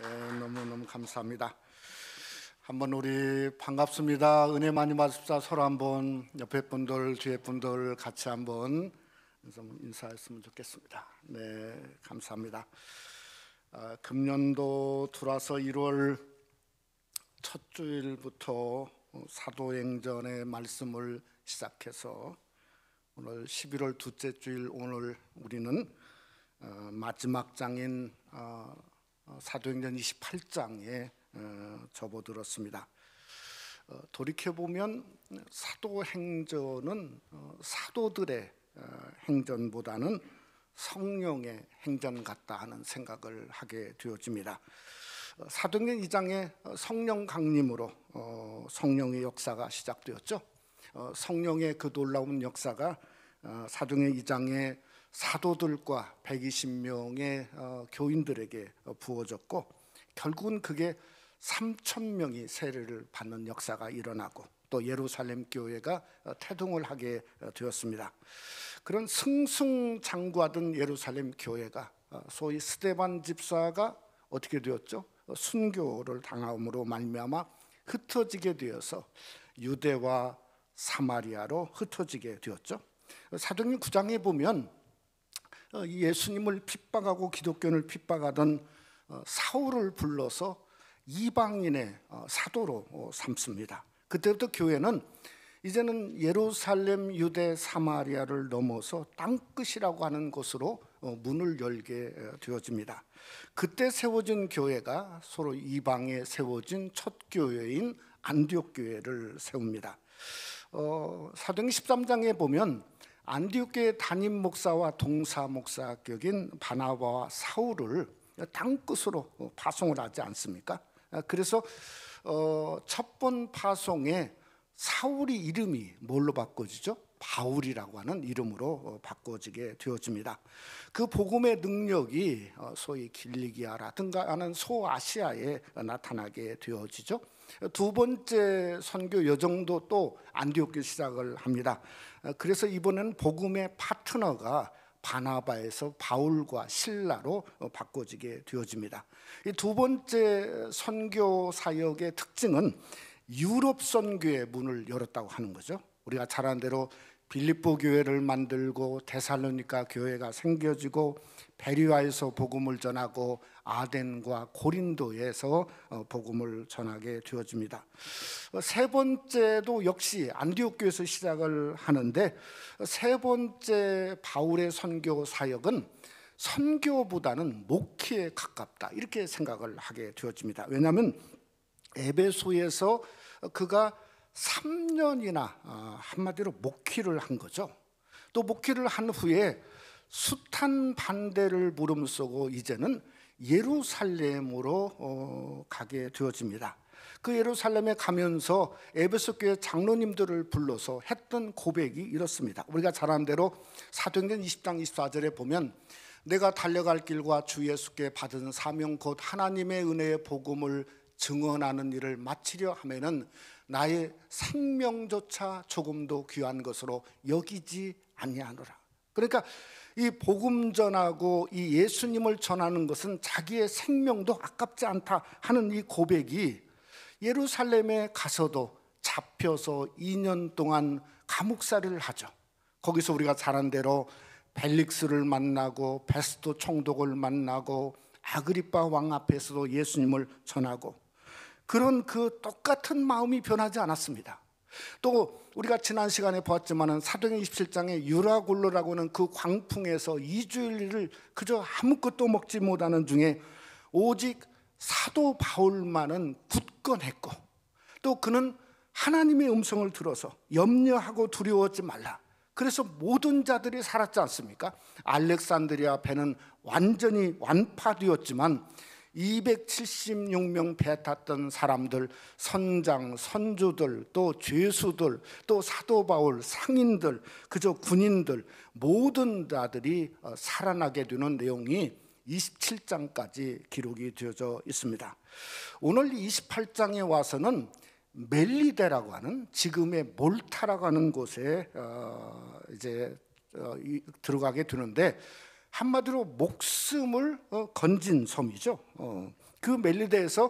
너무너무 감사합니다. 한번 우리 반갑습니다. 은혜 많이 받습시다. 서로 한번 옆에 분들, 뒤에 분들 같이 한번 좀 인사했으면 좋겠습니다. 네, 감사합니다. 금년도 들어와서 1월 첫 주일부터 사도행전의 말씀을 시작해서 오늘 11월 둘째 주일, 오늘 우리는 마지막 장인 사도행전 28장에 접어들었습니다. 돌이켜보면 사도행전은 사도들의 행전보다는 성령의 행전 같다 하는 생각을 하게 되어집니다. 사도행전 2장에 성령 강림으로 성령의 역사가 시작되었죠. 성령의 그 놀라운 역사가 사도행전 2장에 사도들과 120명의 교인들에게 부어졌고, 결국은 그게 3,000명이 세례를 받는 역사가 일어나고 또 예루살렘 교회가 태동을 하게 되었습니다. 그런 승승장구하던 예루살렘 교회가 소위 스데반 집사가 어떻게 되었죠? 순교를 당함으로 말미암아 흩어지게 되어서 유대와 사마리아로 흩어지게 되었죠. 사도행전 9장에 보면 예수님을 핍박하고 기독교를 핍박하던 사울을 불러서 이방인의 사도로 삼습니다. 그때부터 교회는 이제는 예루살렘, 유대, 사마리아를 넘어서 땅끝이라고 하는 곳으로 문을 열게 되어집니다. 그때 세워진 교회가 서로 이방에 세워진 첫 교회인 안디옥 교회를 세웁니다. 사도행전 13장에 보면 안디옥 교회 담임 목사와 동사 목사격인 바나바와 사울을 땅끝으로 파송을 하지 않습니까? 그래서 첫 번 파송에 사울이 이름이 뭘로 바꿔지죠? 바울이라고 하는 이름으로 바꿔지게 되어집니다. 그 복음의 능력이 소위 길리기아라든가 하는 소아시아에 나타나게 되어지죠. 두 번째 선교 여정도 또 안디옥에 시작을 합니다. 그래서 이번에는 복음의 파트너가 바나바에서 바울과 실라로 바꿔지게 되어집니다. 이 두 번째 선교 사역의 특징은 유럽 선교의 문을 열었다고 하는 거죠. 우리가 잘 아는 대로 빌립보 교회를 만들고 데살로니가 교회가 생겨지고 베리아에서 복음을 전하고 아덴과 고린도에서 복음을 전하게 되어집니다. 세 번째도 역시 안디옥 교회에서 시작을 하는데, 세 번째 바울의 선교 사역은 선교보다는 목회에 가깝다 이렇게 생각을 하게 되어집니다. 왜냐하면 에베소에서 그가 3년이나 한마디로 목회를 한 거죠. 또 목회를 한 후에 숱한 반대를 무릅쓰고 이제는 예루살렘으로 가게 되어집니다. 그 예루살렘에 가면서 에베소 교회 장로님들을 불러서 했던 고백이 이렇습니다. 우리가 잘 아는 대로 사도행전 20장 24절에 보면 내가 달려갈 길과 주 예수께 받은 사명 곧 하나님의 은혜의 복음을 증언하는 일을 마치려 하면은 나의 생명조차 조금도 귀한 것으로 여기지 아니하노라. 그러니까 이 복음 전하고 이 예수님을 전하는 것은 자기의 생명도 아깝지 않다 하는 이 고백이 예루살렘에 가서도 잡혀서 2년 동안 감옥살이를 하죠. 거기서 우리가 잘 아는 대로 벨릭스를 만나고 베스도 총독을 만나고 아그리빠 왕 앞에서도 예수님을 전하고, 그런 그 똑같은 마음이 변하지 않았습니다. 또 우리가 지난 시간에 보았지만은 사도행전 27장에 유라굴로라고 하는 그 광풍에서 2주일을 그저 아무것도 먹지 못하는 중에 오직 사도 바울만은 굳건했고, 또 그는 하나님의 음성을 들어서 염려하고 두려워하지 말라. 그래서 모든 자들이 살았지 않습니까? 알렉산드리아 배는 완전히 완파되었지만 276명 배 탔던 사람들, 선장, 선주들, 또 죄수들, 또 사도 바울, 상인들, 그저 군인들, 모든 자들이 살아나게 되는 내용이 27장까지 기록이 되어져 있습니다. 오늘 28장에 와서는 멜리데라고 하는 지금의 몰타라고 하는 곳에 이제 들어가게 되는데, 한마디로 목숨을 건진 섬이죠. 그 멜리데에서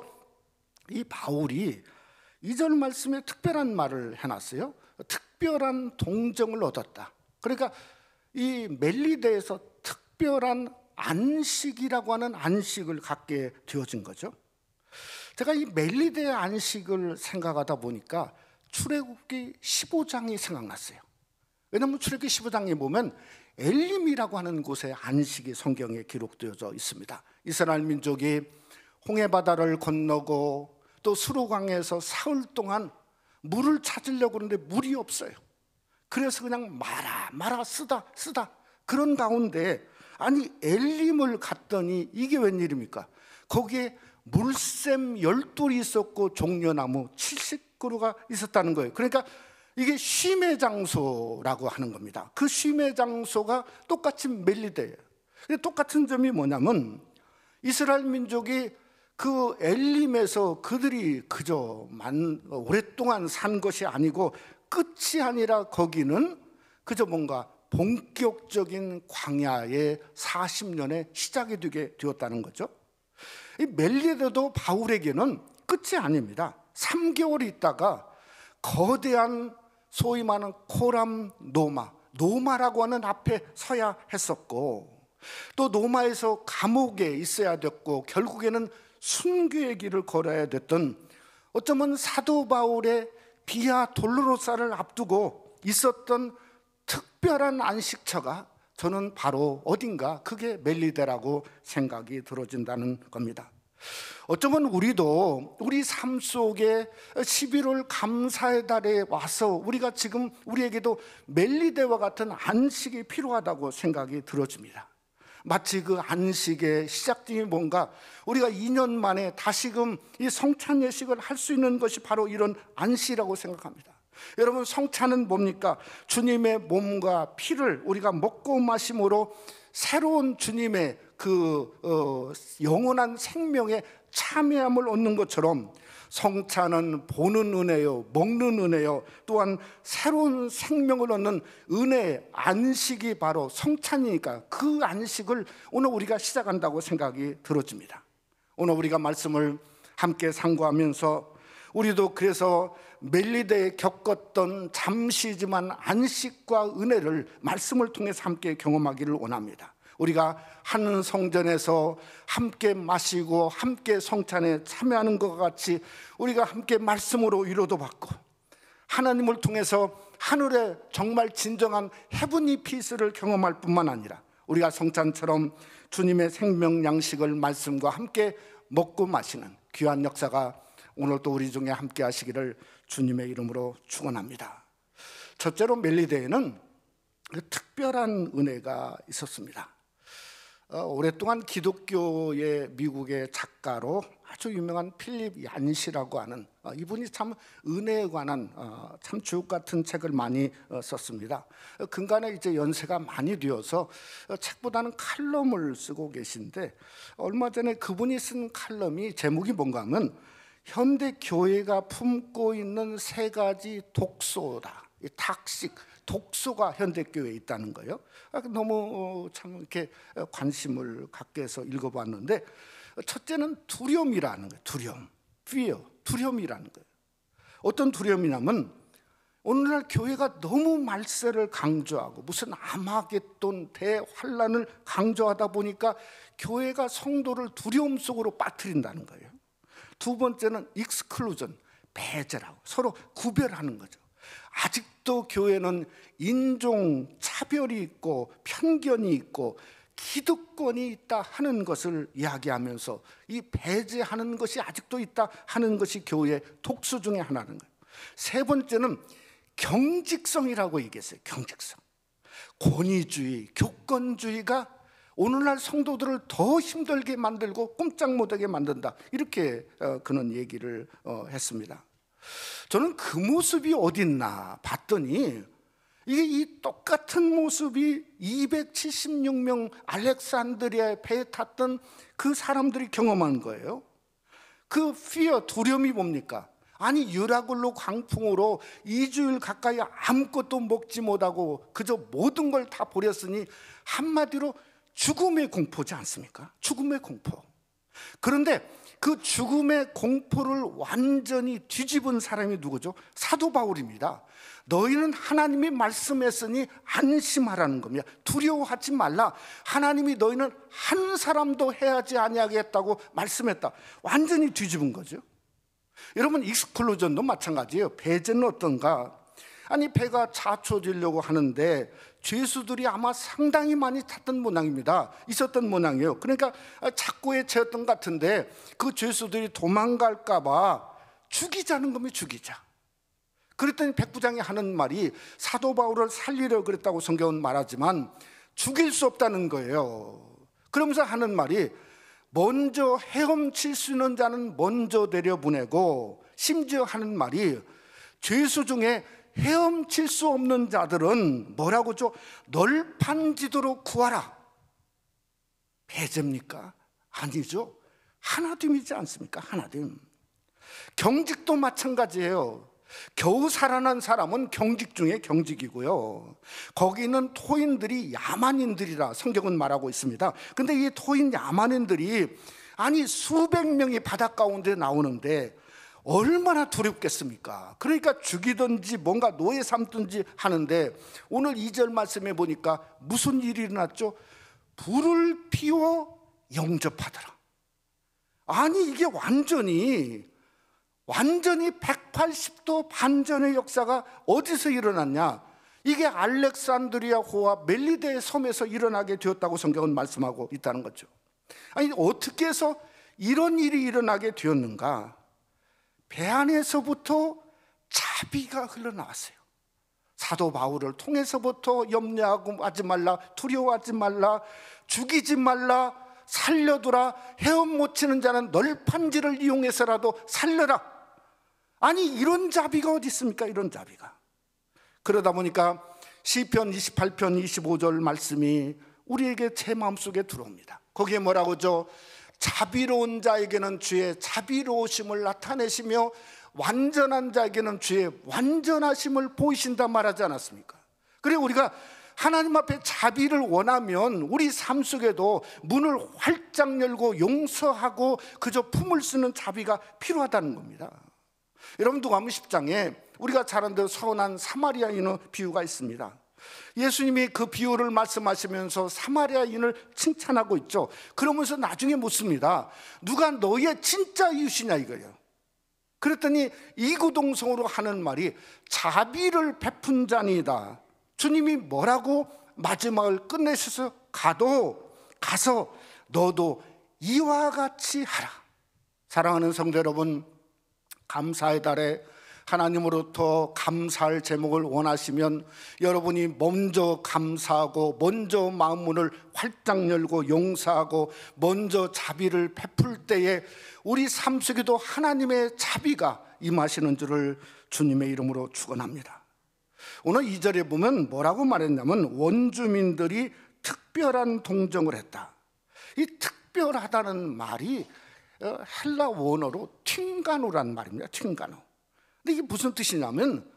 이 바울이 2절 말씀에 특별한 말을 해놨어요. 특별한 동정을 얻었다. 그러니까 이 멜리데에서 특별한 안식이라고 하는 안식을 갖게 되어진 거죠. 제가 이 멜리데의 안식을 생각하다 보니까 출애굽기 15장이 생각났어요. 왜냐하면 출애굽기 15장에 보면 엘림이라고 하는 곳에 안식이 성경에 기록되어져 있습니다. 이스라엘 민족이 홍해바다를 건너고 또 수로강에서 사흘 동안 물을 찾으려고 하는데 물이 없어요. 그래서 그냥 마라 쓰다 그런 가운데 아니 엘림을 갔더니 이게 웬일입니까? 거기에 물샘 12이 있었고 종려나무 70그루가 있었다는 거예요. 그러니까 이게 쉼의 장소라고 하는 겁니다. 그 쉼의 장소가 똑같이 멜리데예요. 똑같은 점이 뭐냐면 이스라엘 민족이 그 엘림에서 그들이 그저 오랫동안 산 것이 아니고 끝이 아니라 거기는 그저 뭔가 본격적인 광야의 40년의 시작이 되게 되었다는 거죠. 이 멜리데도 바울에게는 끝이 아닙니다. 3개월 있다가 거대한 소위 말하는 코람 노마라고 하는 앞에 서야 했었고, 또 노마에서 감옥에 있어야 됐고, 결국에는 순교의 길을 걸어야 됐던, 어쩌면 사도 바울의 비아 돌로로사를 앞두고 있었던 특별한 안식처가 저는 바로 어딘가 그게 멜리데라고 생각이 들어진다는 겁니다. 어쩌면 우리도 우리 삶 속에 11월 감사의 달에 와서 우리가 지금 우리에게도 멜리데와 같은 안식이 필요하다고 생각이 들어집니다. 마치 그 안식의 시작점이 뭔가 우리가 2년 만에 다시금 이 성찬 예식을 할 수 있는 것이 바로 이런 안식이라고 생각합니다. 여러분, 성찬은 뭡니까? 주님의 몸과 피를 우리가 먹고 마심으로 새로운 주님의 영원한 생명에 참여함을 얻는 것처럼 성찬은 보는 은혜요, 먹는 은혜요, 또한 새로운 생명을 얻는 은혜의 안식이 바로 성찬이니까 그 안식을 오늘 우리가 시작한다고 생각이 들어집니다. 오늘 우리가 말씀을 함께 상고하면서 우리도 그래서 멜리데에 겪었던 잠시지만 안식과 은혜를 말씀을 통해서 함께 경험하기를 원합니다. 우리가 한 성전에서 함께 마시고 함께 성찬에 참여하는 것과 같이 우리가 함께 말씀으로 위로도 받고 하나님을 통해서 하늘의 정말 진정한 헤븐리 피스를 경험할 뿐만 아니라 우리가 성찬처럼 주님의 생명 양식을 말씀과 함께 먹고 마시는 귀한 역사가 오늘도 우리 중에 함께 하시기를 주님의 이름으로 축원합니다. 첫째로 멜리데에는 특별한 은혜가 있었습니다. 오랫동안 기독교의 미국의 작가로 아주 유명한 필립 얀시라고 하는 이분이 참 은혜에 관한 참 주옥 같은 책을 많이 썼습니다. 근간에 이제 연세가 많이 되어서 책보다는 칼럼을 쓰고 계신데 얼마 전에 그분이 쓴 칼럼이 제목이 뭔가 하면 현대 교회가 품고 있는 3가지 독소다. 이 탁식 독소가 현대 교회에 있다는 거예요. 너무 참 이렇게 관심을 갖게 해서 읽어봤는데 첫째는 두려움이라는 거예요. 두려움, fear, 두려움이라는 거예요. 어떤 두려움이냐면 오늘날 교회가 너무 말세를 강조하고 무슨 아마겟돈 대환란을 강조하다 보니까 교회가 성도를 두려움 속으로 빠뜨린다는 거예요. 두 번째는 익스클루전, 배제라고 서로 구별하는 거죠. 아직도 교회는 인종 차별이 있고 편견이 있고 기득권이 있다 하는 것을 이야기하면서 이 배제하는 것이 아직도 있다 하는 것이 교회의 독소 중에 하나는 거예요. 세 번째는 경직성이라고 얘기했어요. 경직성, 권위주의, 교권주의가 오늘날 성도들을 더 힘들게 만들고 꼼짝 못하게 만든다, 이렇게 그는 얘기를 했습니다. 저는 그 모습이 어딨나 봤더니 이게 이 똑같은 모습이 276명 알렉산드리아에 배에 탔던 그 사람들이 경험한 거예요. 그 fear, 두려움이 뭡니까? 아니 유라굴로 광풍으로 2주일 가까이 아무것도 먹지 못하고 그저 모든 걸 다 버렸으니 한마디로 죽음의 공포지 않습니까? 죽음의 공포. 그런데 그 죽음의 공포를 완전히 뒤집은 사람이 누구죠? 사도 바울입니다. 너희는 하나님이 말씀했으니 안심하라는 겁니다. 두려워하지 말라. 하나님이 너희는 한 사람도 해하지 아니하겠다고 말씀했다. 완전히 뒤집은 거죠. 여러분, 익스클루전도 마찬가지예요. 배제는 어떤가? 아니, 배가 자초지려고 하는데 죄수들이 아마 상당히 많이 탔던 모양입니다. 있었던 모양이에요. 그러니까 착고에 채였던 것 같은데 그 죄수들이 도망갈까 봐 죽이자는 겁니다. 죽이자. 그랬더니 백부장이 하는 말이, 사도 바울을 살리려 그랬다고 성경은 말하지만 죽일 수 없다는 거예요. 그러면서 하는 말이, 먼저 헤엄칠 수 있는 자는 먼저 내려보내고, 심지어 하는 말이, 죄수 중에 헤엄칠 수 없는 자들은 뭐라고 하죠? 널판 지도로 구하라. 배제입니까? 아니죠. 하나됨이지 않습니까? 하나됨. 경직도 마찬가지예요. 겨우 살아난 사람은 경직 중에 경직이고요. 거기는 토인들이 야만인들이라 성경은 말하고 있습니다. 근데 이 토인 야만인들이 아니 수백 명이 바닷 가운데 나오는데 얼마나 두렵겠습니까? 그러니까 죽이든지 뭔가 노예 삼든지 하는데, 오늘 2절 말씀에 보니까 무슨 일이 일어났죠? 불을 피워 영접하더라. 아니, 이게 완전히 180도 반전의 역사가 어디서 일어났냐? 이게 알렉산드리아호와 멜리데의 섬에서 일어나게 되었다고 성경은 말씀하고 있다는 거죠. 아니, 어떻게 해서 이런 일이 일어나게 되었는가? 배 안에서부터 자비가 흘러나왔어요. 사도 바울을 통해서부터 염려하지 말라, 두려워하지 말라, 죽이지 말라, 살려두라, 헤엄 못 치는 자는 널판지를 이용해서라도 살려라. 아니, 이런 자비가 어디 있습니까? 이런 자비가. 그러다 보니까 시편 28편 25절 말씀이 우리에게 제 마음속에 들어옵니다. 거기에 뭐라고 하죠? 자비로운 자에게는 주의 자비로우심을 나타내시며 완전한 자에게는 주의 완전하심을 보이신다 말하지 않았습니까? 그리고 우리가 하나님 앞에 자비를 원하면 우리 삶 속에도 문을 활짝 열고 용서하고 그저 품을 쓰는 자비가 필요하다는 겁니다. 여러분, 누가복음 10장에 우리가 잘 아는 대로 선한 사마리아인의 비유가 있습니다. 예수님이 그 비유를 말씀하시면서 사마리아인을 칭찬하고 있죠. 그러면서 나중에 묻습니다. 누가 너의 진짜 이웃이냐 이거예요. 그랬더니 이구동성으로 하는 말이 자비를 베푼 자니이다. 주님이 뭐라고 마지막을 끝내셔서 가서 너도 이와 같이 하라. 사랑하는 성도 여러분, 감사의 달에 하나님으로부터 감사할 제목을 원하시면 여러분이 먼저 감사하고 먼저 마음문을 활짝 열고 용서하고 먼저 자비를 베풀 때에 우리 삶 속에도 하나님의 자비가 임하시는 줄을 주님의 이름으로 축원합니다. 오늘 2절에 보면 뭐라고 말했냐면 원주민들이 특별한 동정을 했다. 이 특별하다는 말이 헬라 원어로 튕가노란 말입니다. 튕가노. 근데 이게 무슨 뜻이냐면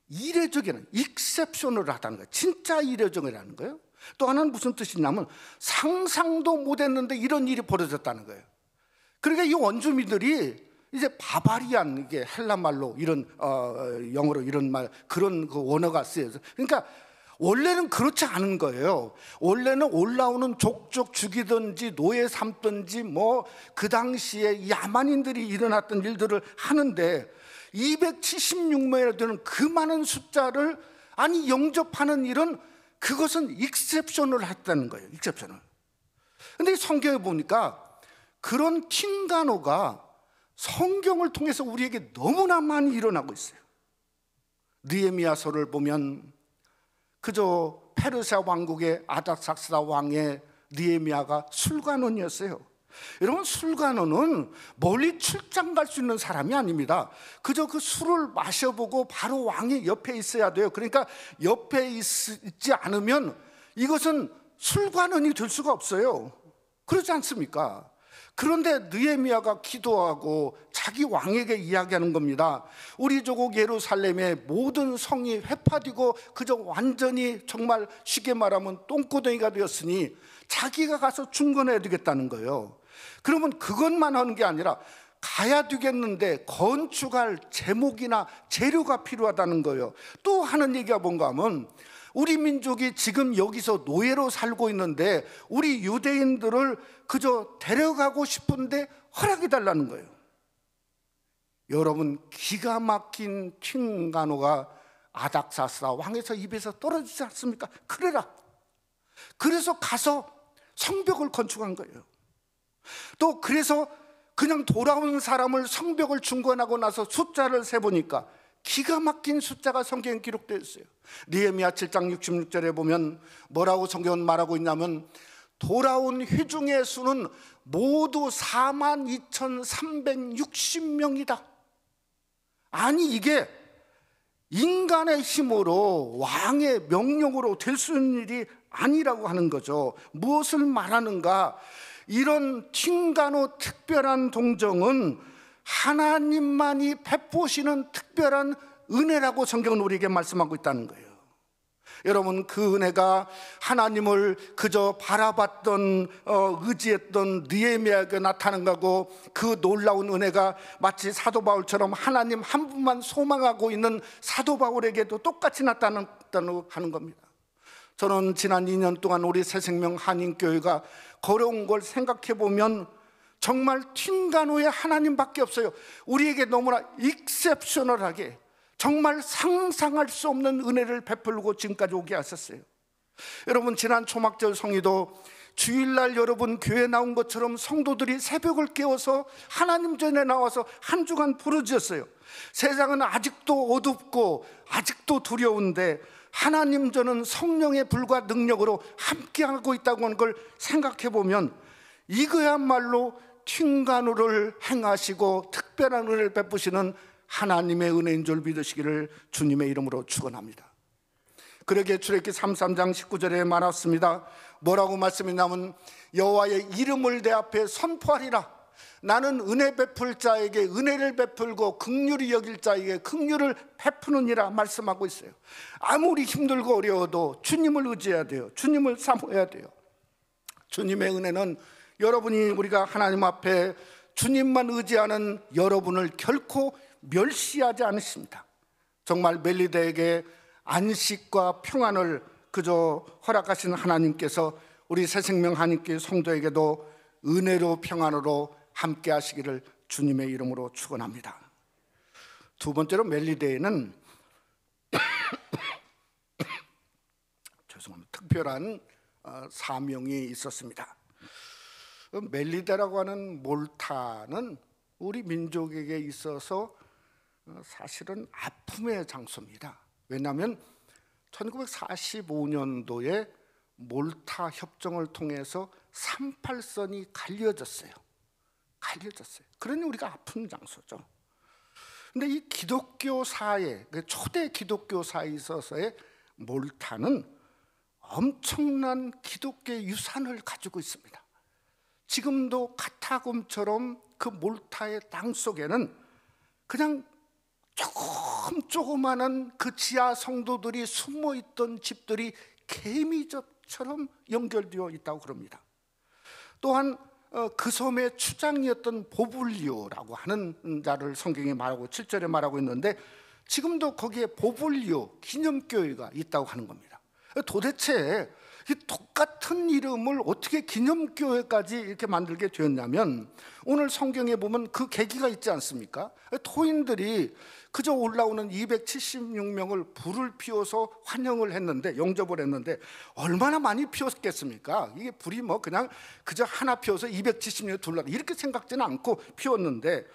이례적인, 익셉션을 하다는 거예요. 진짜 이례적이라는 거예요. 또 하나는 무슨 뜻이냐면 상상도 못했는데 이런 일이 벌어졌다는 거예요. 그러니까 이 원주민들이 이제 바바리안, 이게 헬라 말로 이런 영어로 이런 말, 그런 그 원어가 쓰여서, 그러니까 원래는 그렇지 않은 거예요. 원래는 올라오는 족족 죽이든지 노예 삼든지 뭐 그 당시에 야만인들이 일어났던 일들을 하는데 276명이나 되는 그 많은 숫자를 아니 영접하는 일은, 그것은 익셉션을 했다는 거예요. 익셉션을. 근데 성경에 보니까 그런 팅가노가 성경을 통해서 우리에게 너무나 많이 일어나고 있어요. 느헤미야서를 보면 그저 페르시아 왕국의 아닥삭스다 왕의 느헤미야가 술관원이었어요. 여러분, 술관원은 멀리 출장 갈 수 있는 사람이 아닙니다. 그저 그 술을 마셔보고 바로 왕이 옆에 있어야 돼요. 그러니까 옆에 있지 않으면 이것은 술관원이 될 수가 없어요. 그렇지 않습니까? 그런데 느헤미야가 기도하고 자기 왕에게 이야기하는 겁니다. 우리 조국 예루살렘의 모든 성이 회파되고 그저 완전히 정말 쉽게 말하면 똥구덩이가 되었으니 자기가 가서 중건해야 되겠다는 거예요. 그러면 그것만 하는 게 아니라 가야 되겠는데 건축할 제목이나 재료가 필요하다는 거예요. 또 하는 얘기가 뭔가 하면 우리 민족이 지금 여기서 노예로 살고 있는데 우리 유대인들을 그저 데려가고 싶은데 허락해 달라는 거예요. 여러분, 기가 막힌 튕가노가 아닥사스다 왕에서 입에서 떨어지지 않습니까? 그래라. 그래서 가서 성벽을 건축한 거예요. 또 그래서 그냥 돌아온 사람을 성벽을 중건하고 나서 숫자를 세보니까 기가 막힌 숫자가 성경에 기록되어 있어요. 느헤미야 7장 66절에 보면 뭐라고 성경은 말하고 있냐면 돌아온 회중의 수는 모두 42,360명이다. 아니 이게 인간의 힘으로 왕의 명령으로 될 수 있는 일이 아니라고 하는 거죠. 무엇을 말하는가? 이런 튕가노 특별한 동정은 하나님만이 베푸시는 특별한 은혜라고 성경은 우리에게 말씀하고 있다는 거예요. 여러분, 그 은혜가 하나님을 그저 바라봤던 의지했던 느헤미야에게 나타난 거고, 그 놀라운 은혜가 마치 사도 바울처럼 하나님 한 분만 소망하고 있는 사도 바울에게도 똑같이 나타났다는 하는 겁니다. 저는 지난 2년 동안 우리 새생명 한인교회가 걸어온 걸 생각해 보면 정말 튕가노의 하나님밖에 없어요. 우리에게 너무나 익셉셔널하게 정말 상상할 수 없는 은혜를 베풀고 지금까지 오게 하셨어요. 여러분, 지난 초막절 성의도 주일날 여러분 교회 나온 것처럼 성도들이 새벽을 깨워서 하나님 전에 나와서 한 주간 부르짖었어요. 세상은 아직도 어둡고 아직도 두려운데 하나님 저는 성령의 불과 능력으로 함께하고 있다고 하는 걸 생각해 보면 이거야말로 튕가노를 행하시고 특별한 은혜를 베푸시는 하나님의 은혜인 줄 믿으시기를 주님의 이름으로 축원합니다. 그러기에 출애굽기 33장 19절에 말했습니다. 뭐라고 말씀했냐면 여호와의 이름을 내 앞에 선포하리라. 나는 은혜 베풀 자에게 은혜를 베풀고 긍휼히 여길 자에게 긍휼을 베푸느니라 말씀하고 있어요. 아무리 힘들고 어려워도 주님을 의지해야 돼요. 주님을 사모해야 돼요. 주님의 은혜는 여러분이 우리가 하나님 앞에 주님만 의지하는 여러분을 결코 멸시하지 않으십니다. 정말 멜리데에게 안식과 평안을 그저 허락하신 하나님께서 우리 새생명 한인교회 성도에게도 은혜로 평안으로 함께 하시기를 주님의 이름으로 축원합니다. 두 번째로 멜리데에는 죄송합니다. 특별한 사명이 있었습니다. 멜리데라고 하는 몰타는 우리 민족에게 있어서 사실은 아픔의 장소입니다. 왜냐하면 1945년도에 몰타 협정을 통해서 38선이 갈려졌어요. 그러니 우리가 아픈 장소죠. 근데 이 기독교사회, 초대 기독교사에 있어서의 몰타는 엄청난 기독교의 유산을 가지고 있습니다. 지금도 카타콤처럼 그 몰타의 땅 속에는 그냥 조그마한 그 지하 성도들이 숨어있던 집들이 개미집처럼 연결되어 있다고 그럽니다. 또한 그 섬의 추장이었던 보블리오라고 하는 자를 성경에 말하고 7절에 말하고 있는데 지금도 거기에 보블리오 기념교회가 있다고 하는 겁니다. 도대체 이 똑같은 이름을 어떻게 기념교회까지 이렇게 만들게 되었냐면 오늘 성경에 보면 그 계기가 있지 않습니까? 토인들이 그저 올라오는 276명을 불을 피워서 환영을 했는데, 영접을 했는데 얼마나 많이 피웠겠습니까? 이게 불이 뭐 그냥 그저 하나 피워서 270명 둘러다 이렇게 생각지는 않고 피웠는데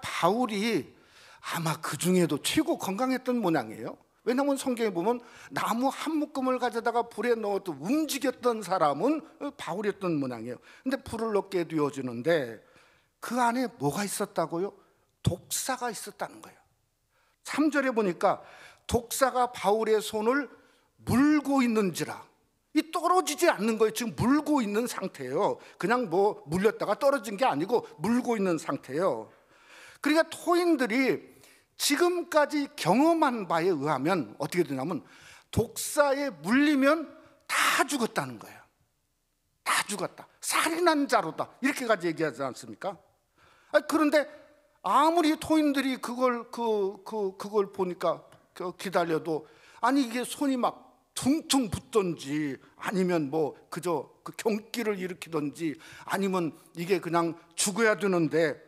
바울이 아마 그 중에도 최고 건강했던 모양이에요. 왜냐하면 성경에 보면 나무 한 묶음을 가져다가 불에 넣어도 움직였던 사람은 바울이었던 모양이에요. 근데 불을 넣게 되어주는데 그 안에 뭐가 있었다고요? 독사가 있었다는 거예요. 3절에 보니까 독사가 바울의 손을 물고 있는지라. 이 떨어지지 않는 거예요. 지금 물고 있는 상태예요. 그냥 뭐 물렸다가 떨어진 게 아니고 물고 있는 상태예요. 그러니까 토인들이 지금까지 경험한 바에 의하면 어떻게 되냐면 독사에 물리면 다 죽었다는 거예요. 다 죽었다. 살인한 자로다. 이렇게까지 얘기하지 않습니까? 그런데 아무리 토인들이 그걸 보니까 기다려도 아니 이게 손이 막 퉁퉁 붓던지 아니면 뭐 그저 그 경기를 일으키던지 아니면 이게 그냥 죽어야 되는데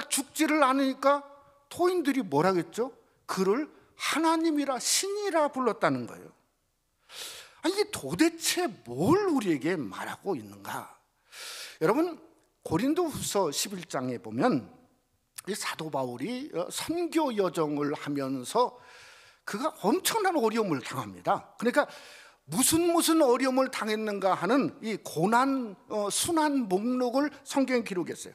죽지를 않으니까 토인들이 뭐라겠죠? 그를 하나님이라 신이라 불렀다는 거예요. 이게 도대체 뭘 우리에게 말하고 있는가? 여러분 고린도후서 11장에 보면 이 사도 바울이 선교 여정을 하면서 그가 엄청난 어려움을 당합니다. 그러니까 무슨 어려움을 당했는가 하는 이 고난 순환 목록을 성경에 기록했어요.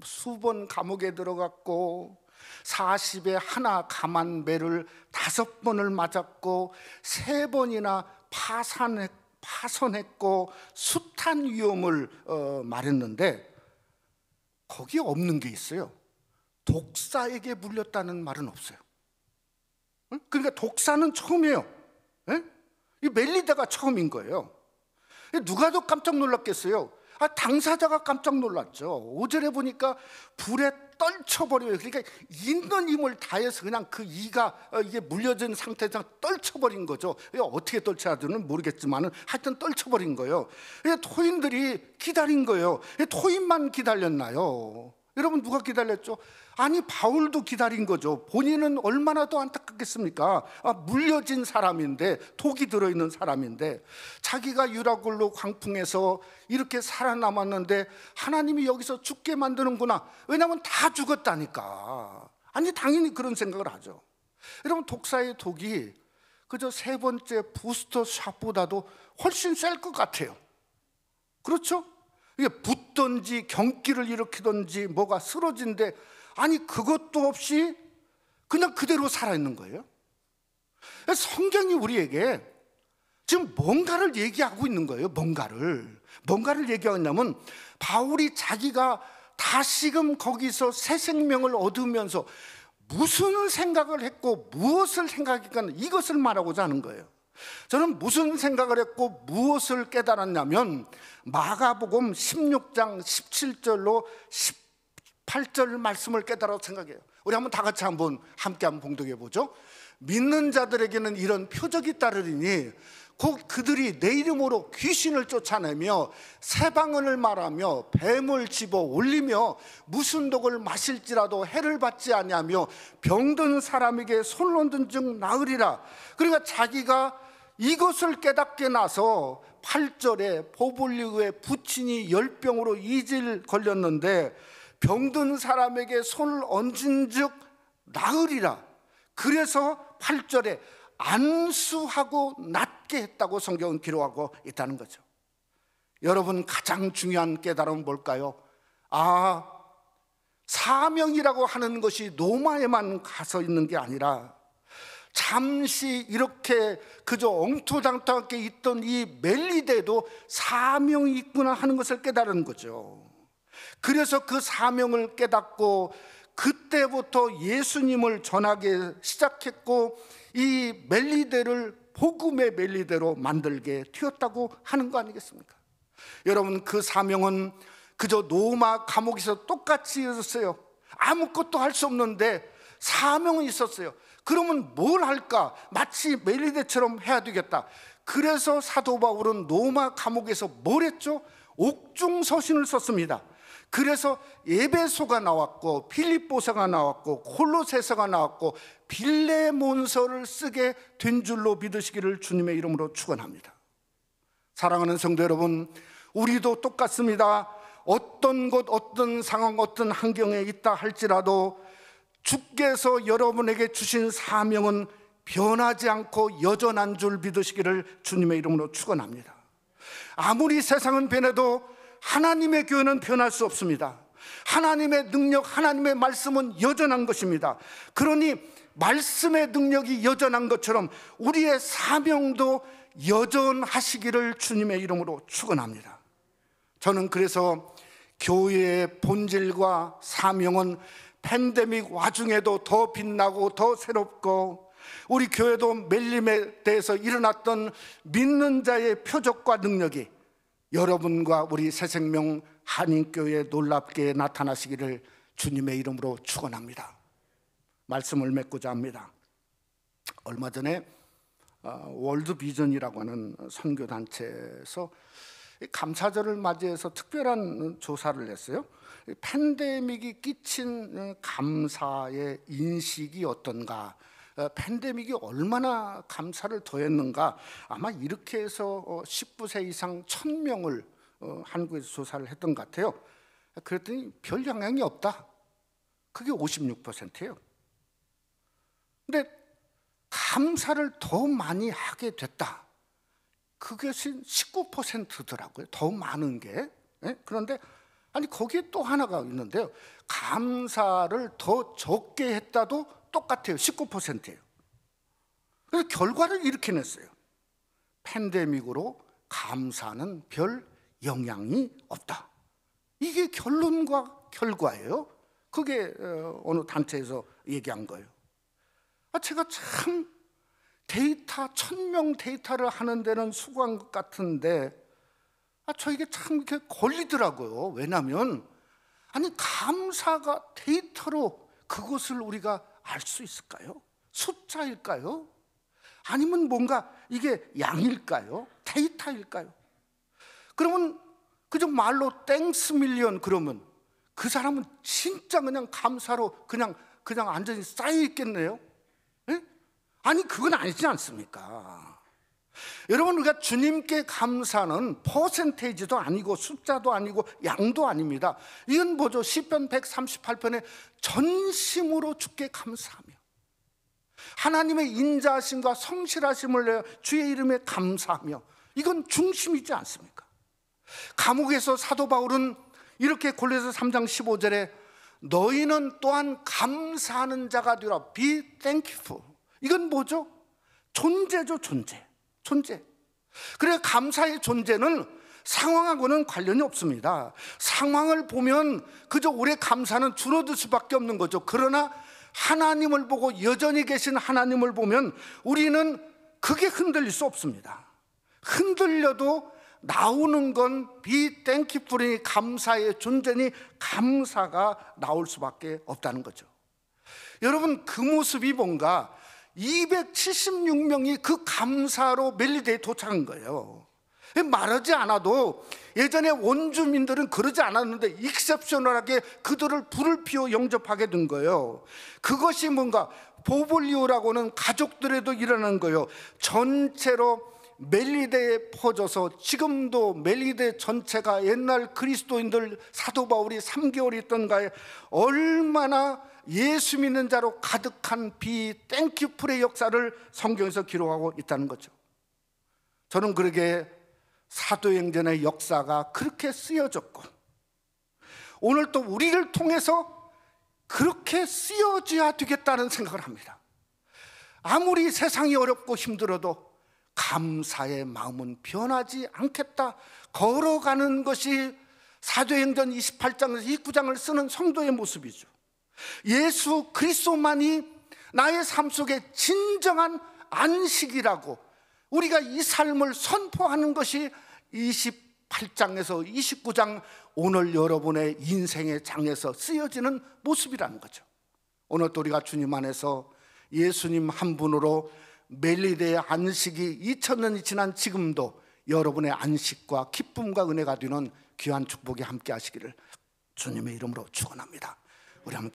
수번 감옥에 들어갔고 40에 하나 감한 매를 5번을 맞았고 3번이나 파선했고 숱한 위험을 말했는데 거기에 없는 게 있어요. 독사에게 물렸다는 말은 없어요. 그러니까 독사는 처음이에요. 이 멜리다가 처음인 거예요. 누가 더 깜짝 놀랐겠어요? 당사자가 깜짝 놀랐죠. 5절에 보니까 불에 떨쳐버려요. 그러니까 있는 힘을 다해서 그냥 그 이가 이게 물려진 상태에서 떨쳐버린 거죠. 어떻게 떨쳐야 되는 모르겠지만 하여튼 떨쳐버린 거예요. 토인들이 기다린 거예요. 토인만 기다렸나요? 여러분 누가 기다렸죠? 아니 바울도 기다린 거죠. 본인은 얼마나 더 안타깝겠습니까? 물려진 사람인데, 독이 들어있는 사람인데 자기가 유라굴로 광풍에서 이렇게 살아남았는데 하나님이 여기서 죽게 만드는구나. 왜냐하면 다 죽었다니까. 아니 당연히 그런 생각을 하죠. 여러분 독사의 독이 그저 3번째 부스터 샷보다도 훨씬 셀 것 같아요. 그렇죠? 이게 붙든지 경기를 일으키든지 뭐가 쓰러진데 아니 그것도 없이 그냥 그대로 살아있는 거예요. 성경이 우리에게 지금 뭔가를 얘기하고 있는 거예요. 뭔가를 얘기하고 있냐면 바울이 자기가 다시금 거기서 새 생명을 얻으면서 무슨 생각을 했고 무엇을 생각했까 이것을 말하고자 하는 거예요. 저는 무슨 생각을 했고 무엇을 깨달았냐면 마가복음 16장 17절로 18절 말씀을 깨달아 생각해요. 우리 한번 다 같이 함께 봉독해 보죠. 믿는 자들에게는 이런 표적이 따르리니 곧 그들이 내 이름으로 귀신을 쫓아내며 새방언을 말하며 뱀을 집어 올리며 무슨 독을 마실지라도 해를 받지 아니하며 병든 사람에게 손을 얹은 즉 나으리라. 그러니까 자기가 이것을 깨닫게 나서 8절에 보블리그의 부친이 열병으로 2질 걸렸는데 병든 사람에게 손을 얹은 즉 나으리라. 그래서 8절에 안수하고 낫게 했다고 성경은 기록하고 있다는 거죠. 여러분 가장 중요한 깨달음은 뭘까요? 사명이라고 하는 것이 로마에만 가서 있는 게 아니라 잠시 이렇게 그저 엉토당토하게 있던 이 멜리데도 사명이 있구나 하는 것을 깨달은 거죠. 그래서 그 사명을 깨닫고 그때부터 예수님을 전하기 시작했고 이 멜리데를 복음의 멜리데로 만들게 되었다고 하는 거 아니겠습니까? 여러분 그 사명은 그저 로마 감옥에서 똑같이 있었어요. 아무것도 할 수 없는데 사명은 있었어요. 그러면 뭘 할까? 마치 멜리데처럼 해야 되겠다. 그래서 사도 바울은 로마 감옥에서 뭘 했죠? 옥중서신을 썼습니다. 그래서 에베소가 나왔고 필립보서가 나왔고 콜로새서가 나왔고 빌레몬서를 쓰게 된 줄로 믿으시기를 주님의 이름으로 축원합니다. 사랑하는 성도 여러분, 우리도 똑같습니다. 어떤 곳, 어떤 상황, 어떤 환경에 있다 할지라도 주께서 여러분에게 주신 사명은 변하지 않고 여전한 줄 믿으시기를 주님의 이름으로 축원합니다. 아무리 세상은 변해도 하나님의 교회는 변할 수 없습니다. 하나님의 능력, 하나님의 말씀은 여전한 것입니다. 그러니 말씀의 능력이 여전한 것처럼 우리의 사명도 여전하시기를 주님의 이름으로 축원합니다. 저는 그래서 교회의 본질과 사명은 팬데믹 와중에도 더 빛나고 더 새롭고, 우리 교회도 멜림에 대해서 일어났던 믿는 자의 표적과 능력이 여러분과 우리 새생명 한인교회에 놀랍게 나타나시기를 주님의 이름으로 축원합니다. 말씀을 맺고자 합니다. 얼마 전에 월드비전이라고 하는 선교단체에서 감사절을 맞이해서 특별한 조사를 했어요. 팬데믹이 끼친 감사의 인식이 어떤가, 팬데믹이 얼마나 감사를 더했는가. 아마 이렇게 해서 19세 이상 1000명을 한국에서 조사를 했던 것 같아요. 그랬더니 별 영향이 없다. 그게 56%예요. 근데 감사를 더 많이 하게 됐다. 그것이 19%더라고요. 더 많은 게. 그런데 아니 거기에 또 하나가 있는데요. 감사를 더 적게 했다도 똑같아요. 19%예요. 그래서 결과를 이렇게 냈어요. 팬데믹으로 감사는 별 영향이 없다. 이게 결론과 결과예요. 그게 어느 단체에서 얘기한 거예요. 제가 참 데이터 1000명 데이터를 하는 데는 수고한 것 같은데 저에게 참 이렇게 걸리더라고요. 왜냐하면 아니 감사가 데이터로 그것을 우리가 알 수 있을까요? 숫자일까요? 아니면 뭔가 이게 양일까요? 데이터일까요? 그러면 그저 말로 땡스 밀리언 그러면 그 사람은 진짜 그냥 감사로 그냥 완전히 쌓여 있겠네요. 에? 아니 그건 아니지 않습니까? 여러분, 우리가 주님께 감사는 퍼센테이지도 아니고 숫자도 아니고 양도 아닙니다. 이건 뭐죠? 시편 138편에 전심으로 주께 감사하며 하나님의 인자하심과 성실하심을 내어 주의 이름에 감사하며, 이건 중심이지 않습니까? 감옥에서 사도 바울은 이렇게 골로새 3장 15절에 너희는 또한 감사하는 자가 되라. Be thankful. 이건 뭐죠? 존재죠. 존재. 그래서 감사의 존재는 상황하고는 관련이 없습니다. 상황을 보면 그저 우리의 감사는 줄어들 수밖에 없는 거죠. 그러나 하나님을 보고 여전히 계신 하나님을 보면 우리는 그게 흔들릴 수 없습니다. 흔들려도 나오는 건 be thankful이니 감사의 존재니 감사가 나올 수밖에 없다는 거죠. 여러분, 그 모습이 뭔가 276명이 그 감사로 멜리데에 도착한 거예요. 말하지 않아도 예전에 원주민들은 그러지 않았는데 익셉셔널하게 그들을 불을 피워 영접하게 된 거예요. 그것이 뭔가 보볼리오라고는 가족들에도 일어나는 거예요. 전체로 멜리데에 퍼져서 지금도 멜리데 전체가 옛날 그리스도인들 사도 바울이 3개월 있던가에 얼마나 예수 믿는 자로 가득한 땡큐풀의 역사를 성경에서 기록하고 있다는 거죠. 저는 그러게 사도행전의 역사가 그렇게 쓰여졌고 오늘 또 우리를 통해서 그렇게 쓰여져야 되겠다는 생각을 합니다. 아무리 세상이 어렵고 힘들어도 감사의 마음은 변하지 않겠다. 걸어가는 것이 사도행전 28장에서 29장을 쓰는 성도의 모습이죠. 예수 그리스도만이 나의 삶 속에 진정한 안식이라고 우리가 이 삶을 선포하는 것이 28장에서 29장 오늘 여러분의 인생의 장에서 쓰여지는 모습이라는 거죠. 오늘 또 우리가 주님 안에서 예수님 한 분으로 멜리데의 안식이 2000년이 지난 지금도 여러분의 안식과 기쁨과 은혜가 되는 귀한 축복이 함께 하시기를 주님의 이름으로 축원합니다. 우리 함께